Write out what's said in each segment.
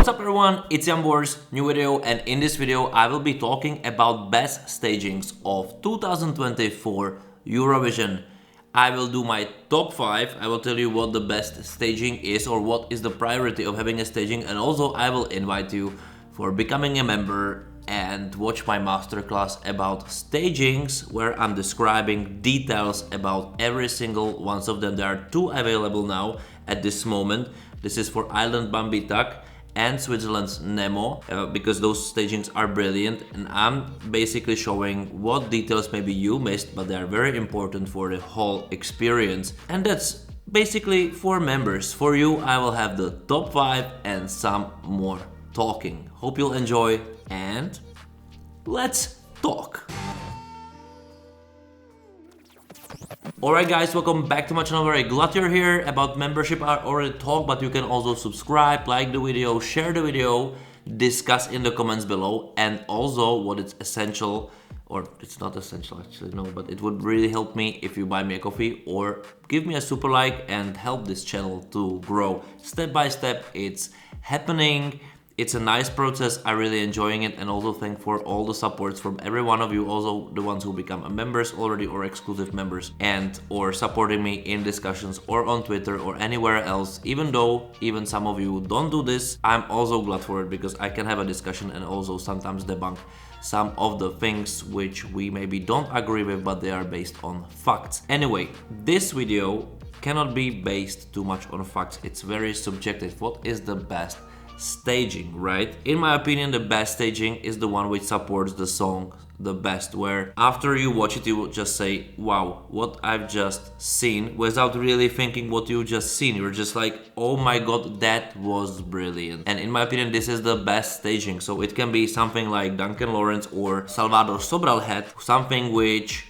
What's up everyone, it's Jambors, new video, and in this video I will be talking about best stagings of 2024 Eurovision. I will do my top 5, I will tell you what the best staging is or what is the priority of having a staging, and also I will invite you for becoming a member and watch my masterclass about stagings where I'm describing details about every single one of them. There are 2 available now at this moment. This is for Ireland Bambi-Tak and Switzerland's Nemo, because those stagings are brilliant, and I'm basically showing what details maybe you missed, but they are very important for the whole experience. And that's basically for members. For you, I will have the top 5 and some more talking. Hope you'll enjoy, and let's talk. Alright guys, welcome back to my channel. Very glad you're here. About membership I already talked, but you can also subscribe, like the video, share the video, discuss in the comments below, and also what is essential, or it's not essential actually, no, but it would really help me if you buy me a coffee or give me a super like and help this channel to grow step by step. It's happening. It's a nice process, I'm really enjoying it, and also thank for all the supports from every one of you, also the ones who become members already or exclusive members, and or supporting me in discussions or on Twitter or anywhere else. Even though even some of you don't do this, I'm also glad for it because I can have a discussion and also sometimes debunk some of the things which we maybe don't agree with, but they are based on facts. Anyway, this video cannot be based too much on facts, it's very subjective. What is the best staging, right? In my opinion, the best staging is the one which supports the song the best, where after you watch it you will just say, wow, what I've just seen, without really thinking what you just seen. You're just like, oh my god, that was brilliant. And in my opinion, this is the best staging. So it can be something like Duncan Lawrence or Salvador Sobral had, something which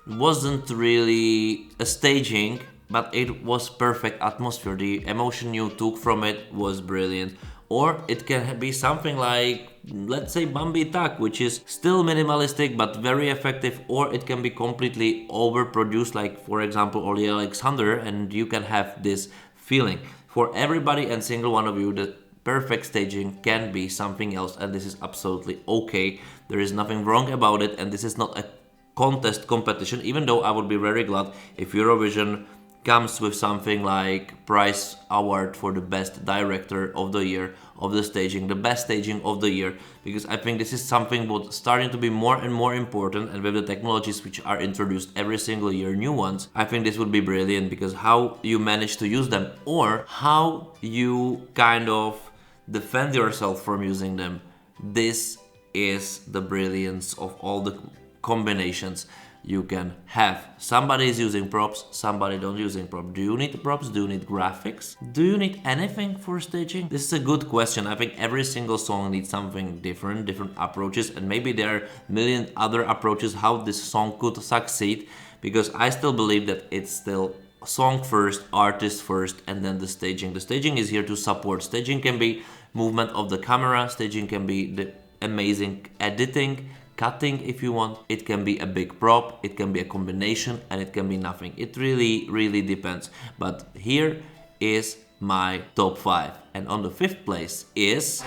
wasn't really a staging, but it was perfect atmosphere. The emotion you took from it was brilliant. Or it can be something like, let's say, Bambi-Tak, which is still minimalistic but very effective. Or it can be completely overproduced, like for example Oli Alexander, and you can have this feeling. For everybody and single one of you, the perfect staging can be something else, and this is absolutely okay. There is nothing wrong about it, and this is not a contest competition, even though I would be very glad if Eurovision comes with something like prize award for the best director of the year of the staging, the best staging of the year, because I think this is something what's starting to be more and more important, and with the technologies which are introduced every single year, new ones, I think this would be brilliant, because how you manage to use them or how you kind of defend yourself from using them, this is the brilliance of all the combinations you can have. Somebody is using props, somebody don't using props. Do you need props? Do you need graphics? Do you need anything for staging? This is a good question. I think every single song needs something different approaches, and maybe there are a million other approaches how this song could succeed, because I still believe that it's still song first, artist first, and then the staging. The staging is here to support. Staging can be movement of the camera, staging can be the amazing editing, cutting if you want, it can be a big prop, it can be a combination, and it can be nothing. It really depends. But here is my top 5, and on the 5th place is,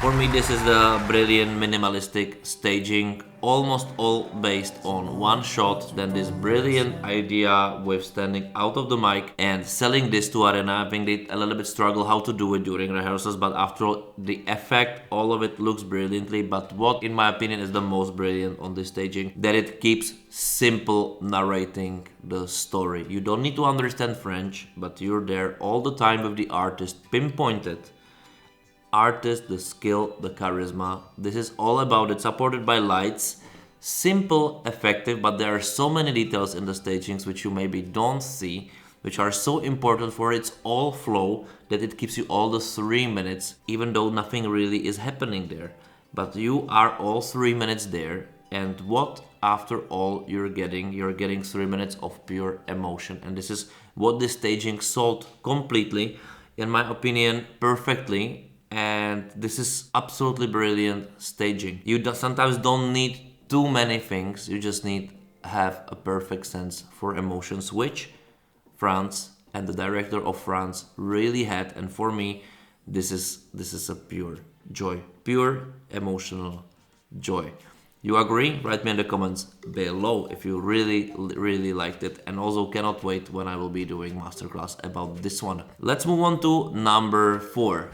for me this is the brilliant minimalistic staging, almost all based on one shot. Then this brilliant idea with standing out of the mic and selling this to arena. I think they a little bit struggle how to do it during rehearsals, but after all, the effect, all of it looks brilliantly. But what in my opinion is the most brilliant on this staging, that it keeps simple narrating the story. You don't need to understand French, but you're there all the time with the artist, pinpointed artist, the skill, the charisma. This is all about it, supported by lights, simple, effective, but there are so many details in the stagings which you maybe don't see, which are so important for its all flow, that it keeps you all the 3 minutes, even though nothing really is happening there. But you are all 3 minutes there, and what after all you're getting 3 minutes of pure emotion. And this is what the staging solved completely, in my opinion, perfectly. And this is absolutely brilliant staging. You sometimes don't need too many things, you just need have a perfect sense for emotions, which France and the director of France really had. And for me, this is a pure joy, pure emotional joy. You agree? Write me in the comments below if you really liked it, and also cannot wait when I will be doing masterclass about this one. Let's move on to number 4.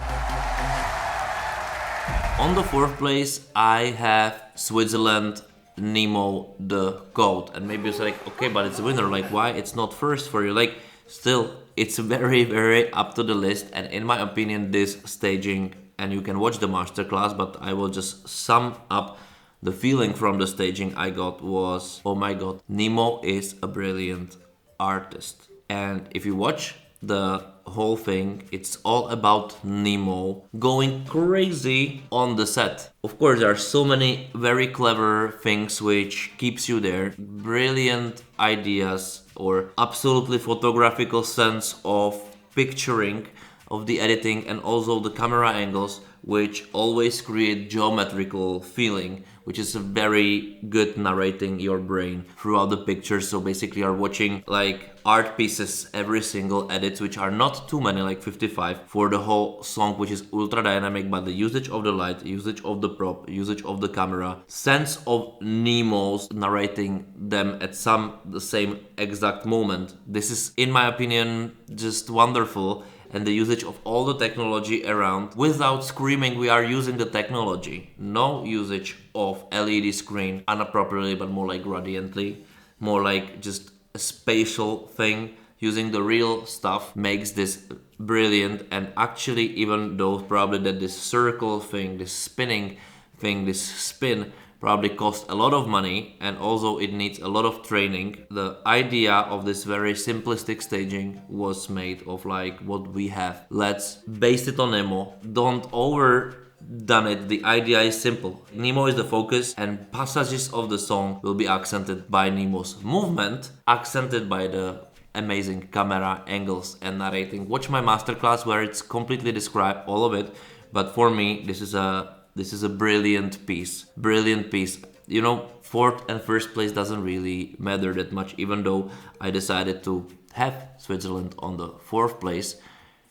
On the 4th place, I have Switzerland, Nemo the Goat. And maybe it's like, okay, but it's a winner. Like, why it's not first for you? Like, still, it's very up to the list. And in my opinion, this staging, and you can watch the masterclass, but I will just sum up the feeling from the staging I got was, oh my god, Nemo is a brilliant artist. And if you watch the whole thing, it's all about Nemo going crazy on the set. Of course, there are so many very clever things which keeps you there. Brilliant ideas or absolutely photographical sense of picturing of the editing, and also the camera angles which always create geometrical feeling, which is a very good narrating your brain throughout the picture. So basically you're watching like art pieces, every single edits, which are not too many, like 55 for the whole song, which is ultra dynamic, but the usage of the light, usage of the prop, usage of the camera, sense of Nemo's narrating them at the same exact moment. This is, in my opinion, just wonderful. And the usage of all the technology around without screaming we are using the technology. No usage of LED screen inappropriately, but more like gradiently, more like just a spatial thing. Using the real stuff makes this brilliant. And actually, even though probably that this circle thing, this spinning thing, this spin probably cost a lot of money, and also it needs a lot of training. The idea of this very simplistic staging was made of like what we have. Let's base it on Nemo. Don't overdone it. The idea is simple. Nemo is the focus, and passages of the song will be accented by Nemo's movement, accented by the amazing camera angles and narrating. Watch my masterclass where it's completely described, all of it. But for me, this is a brilliant piece. Brilliant piece. You know, 4th and 1st place doesn't really matter that much, even though I decided to have Switzerland on the 4th place,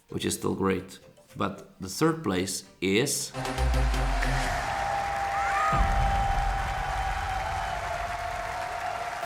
which is still great. But the 3rd place is...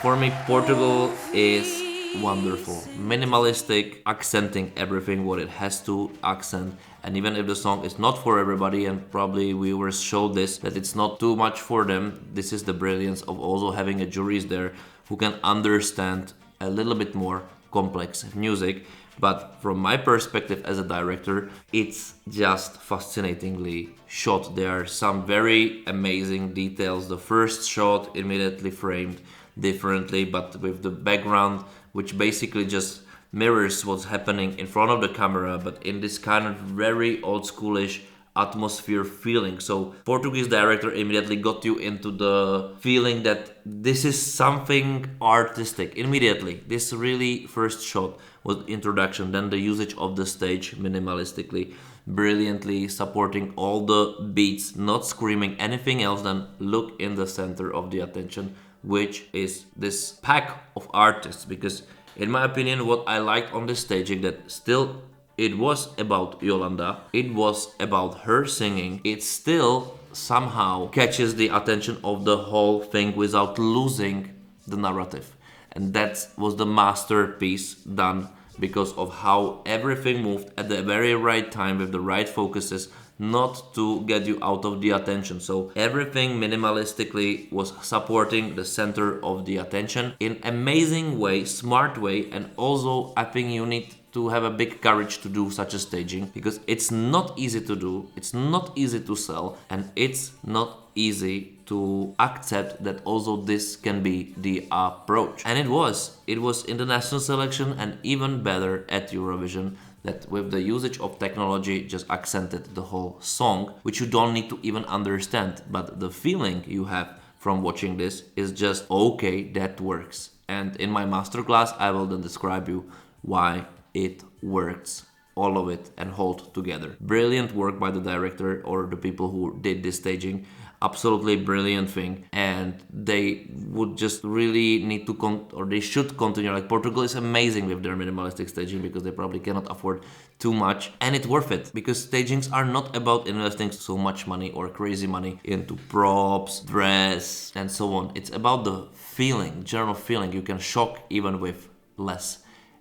For me, Portugal is wonderful. Minimalistic, accenting everything what it has to accent. And even if the song is not for everybody, and probably viewers showed this, that it's not too much for them, this is the brilliance of also having a juries there who can understand a little bit more complex music. But from my perspective as a director, it's just fascinatingly shot. There are some very amazing details. The first shot immediately framed differently, but with the background, which basically just mirrors what's happening in front of the camera, but in this kind of very old schoolish atmosphere feeling. So Portuguese director immediately got you into the feeling that this is something artistic immediately. This really first shot was introduction, then the usage of the stage minimalistically, brilliantly supporting all the beats, not screaming anything else than look in the center of the attention, which is this pack of artists. Because in my opinion, what I liked on the staging, that still it was about Yolanda, it was about her singing, it still somehow catches the attention of the whole thing without losing the narrative. And that was the masterpiece done because of how everything moved at the very right time with the right focuses, not to get you out of the attention. So everything minimalistically was supporting the center of the attention in amazing way, smart way. And also I think you need to have a big courage to do such a staging, because it's not easy to do, it's not easy to sell, and it's not easy to accept that also this can be the approach. And it was in the national selection, and even better at Eurovision, that with the usage of technology just accented the whole song, which you don't need to even understand, but the feeling you have from watching this is just, okay, that works. And in my masterclass I will then describe you why it works, all of it, and hold together. Brilliant work by the director or the people who did this staging. absolutely brilliant thing, and they would just really need to or they should continue. Like, Portugal is amazing with their minimalistic staging because they probably cannot afford too much, and it's worth it because stagings are not about investing so much money or crazy money into props, dress, and so on. It's about the feeling, general feeling. You can shock even with less,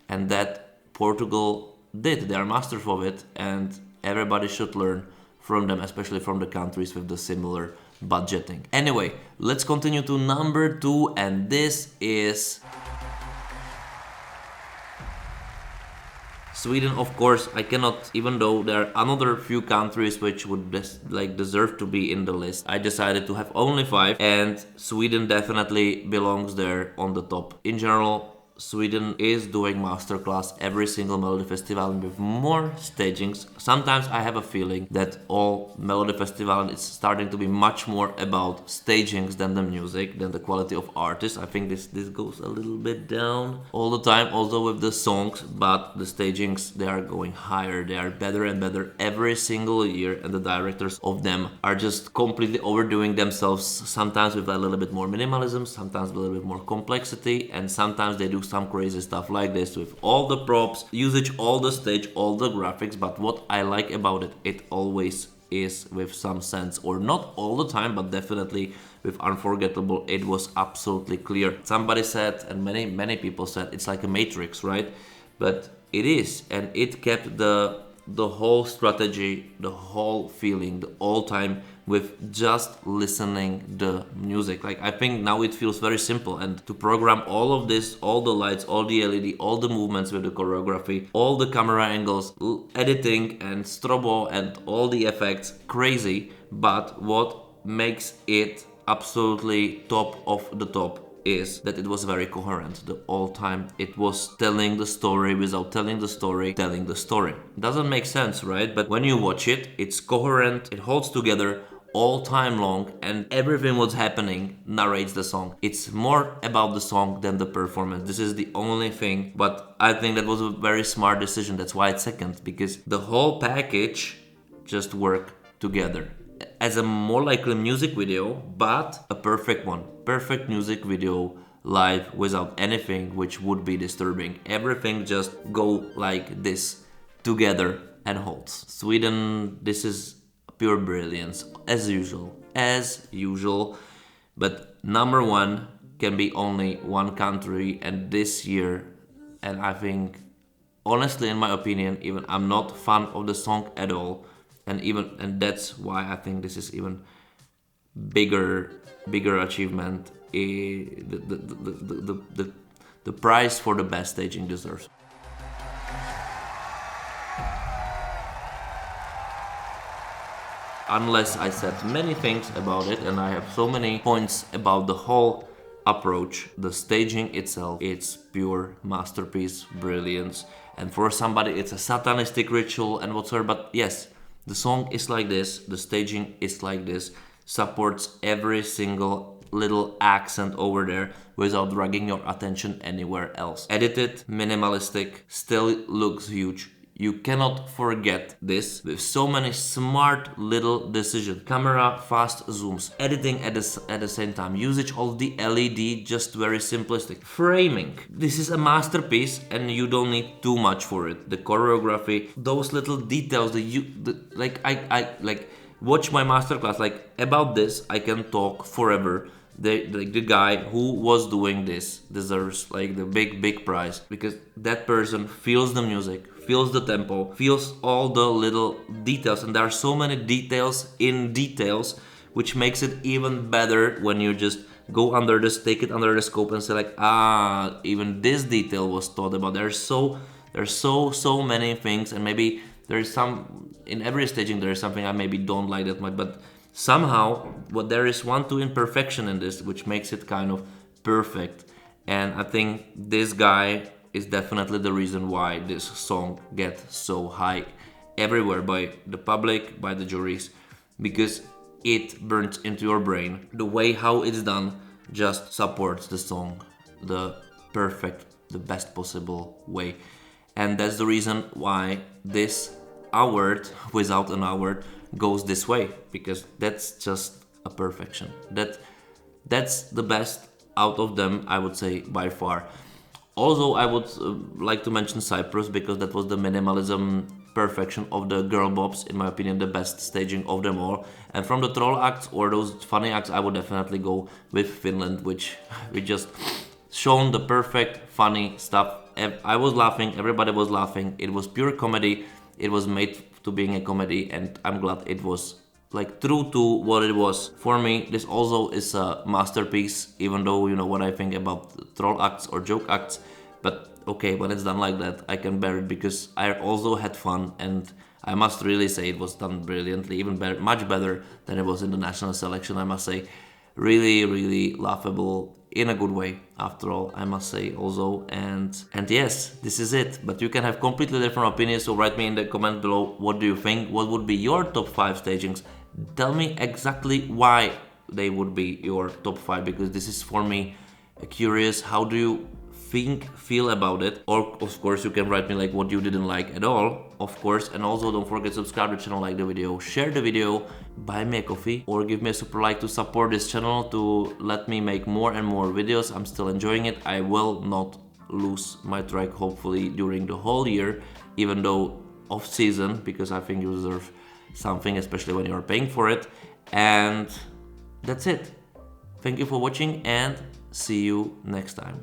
and that Portugal did. They are masters of it, and everybody should learn from them, especially from the countries with the similar budgeting. Anyway, let's continue to number 2, and this is Sweden. Of course, I cannot, even though there are another few countries which would deserve to be in the list, I decided to have only 5, and Sweden definitely belongs there on the top. In general, Sweden is doing masterclass every single Melody Festival with more stagings. Sometimes I have a feeling that all Melody Festival is starting to be much more about stagings than the music, than the quality of artists. I think this goes a little bit down all the time, also with the songs, but the stagings, they are going higher. They are better and better every single year, and the directors of them are just completely overdoing themselves, sometimes with a little bit more minimalism, sometimes with a little bit more complexity, and sometimes they do some crazy stuff like this with all the props, usage, all the stage, all the graphics. But what I like about it, it always is with some sense, or not all the time, but definitely with unforgettable. It was absolutely clear. Somebody said, and many people said, it's like a matrix, right? But it is, and it kept the whole strategy, the whole feeling, the whole time with just listening the music. Like, I think now it feels very simple, and to program all of this, all the lights, all the LED, all the movements with the choreography, all the camera angles, editing and strobo and all the effects, crazy. But what makes it absolutely top of the top is that it was very coherent the whole time. It was telling the story without telling the story, telling the story. Doesn't make sense, right? But when you watch it, it's coherent, it holds together all time long, and everything what's happening narrates the song. It's more about the song than the performance. This is the only thing, but I think that was a very smart decision. That's why it's second, because the whole package just worked together as a more likely music video, but a perfect one. Perfect music video live without anything which would be disturbing. Everything just go like this together and holds. Sweden, this is pure brilliance, as usual. As usual. But number 1 can be only one country, and this year, and I think, honestly, in my opinion, even I'm not fan of the song at all, and that's why I think this is even bigger achievement. The prize for the best staging deserves. Unless I said many things about it, and I have so many points about the whole approach, the staging itself, it's pure masterpiece, brilliance, and for somebody it's a satanistic ritual and whatsoever. But yes, the song is like this, the staging is like this, supports every single little accent over there without dragging your attention anywhere else. Edited, minimalistic, still looks huge. You cannot forget this with so many smart little decisions. Camera, fast zooms, editing at the same time, usage of the LED, just very simplistic. Framing, this is a masterpiece and you don't need too much for it. The choreography, those little details, I watch my masterclass, like about this I can talk forever. The guy who was doing this deserves like the big prize, because that person feels the music, feels the tempo, feels all the little details, and there are so many details in details, which makes it even better when you just go under this, take it under the scope and say like, even this detail was thought about. There's so many things, and maybe there's some in every staging there is something I maybe don't like that much, but somehow there is 1-2 imperfection in this which makes it kind of perfect. And I think this guy is definitely the reason why this song gets so high everywhere by the public, by the juries, because it burns into your brain. The way how it's done just supports the song the best possible way. And that's the reason why this award, without an award, goes this way, because that's just a perfection. That's the best out of them, I would say, by far. Also, I would like to mention Cyprus, because that was the minimalism perfection of the girl bobs, in my opinion, the best staging of them all. And from the troll acts or those funny acts, I would definitely go with Finland, which we just shown the perfect funny stuff. I was laughing, everybody was laughing. It was pure comedy. It was made to being a comedy, and I'm glad it was like true to what it was. For me, this also is a masterpiece, even though you know what I think about troll acts or joke acts. But okay, when it's done like that, I can bear it, because I also had fun, and I must really say it was done brilliantly, even better, much better than it was in the national selection, I must say. Really, really laughable in a good way, after all, I must say also. And yes, this is it. But you can have completely different opinions, so write me in the comment below, what do you think? What would be your top 5 stagings? Tell me exactly why they would be your top 5, because this is for me curious. How do you feel about it? Or of course you can write me like what you didn't like at all, of course. And also don't forget to subscribe to the channel, like the video, share the video, buy me a coffee, or give me a super like to support this channel, to let me make more and more videos. I'm still enjoying it. I will not lose my track, hopefully, during the whole year, even though off season, because I think you deserve something, especially when you're paying for it. And that's it. Thank you for watching, and see you next time.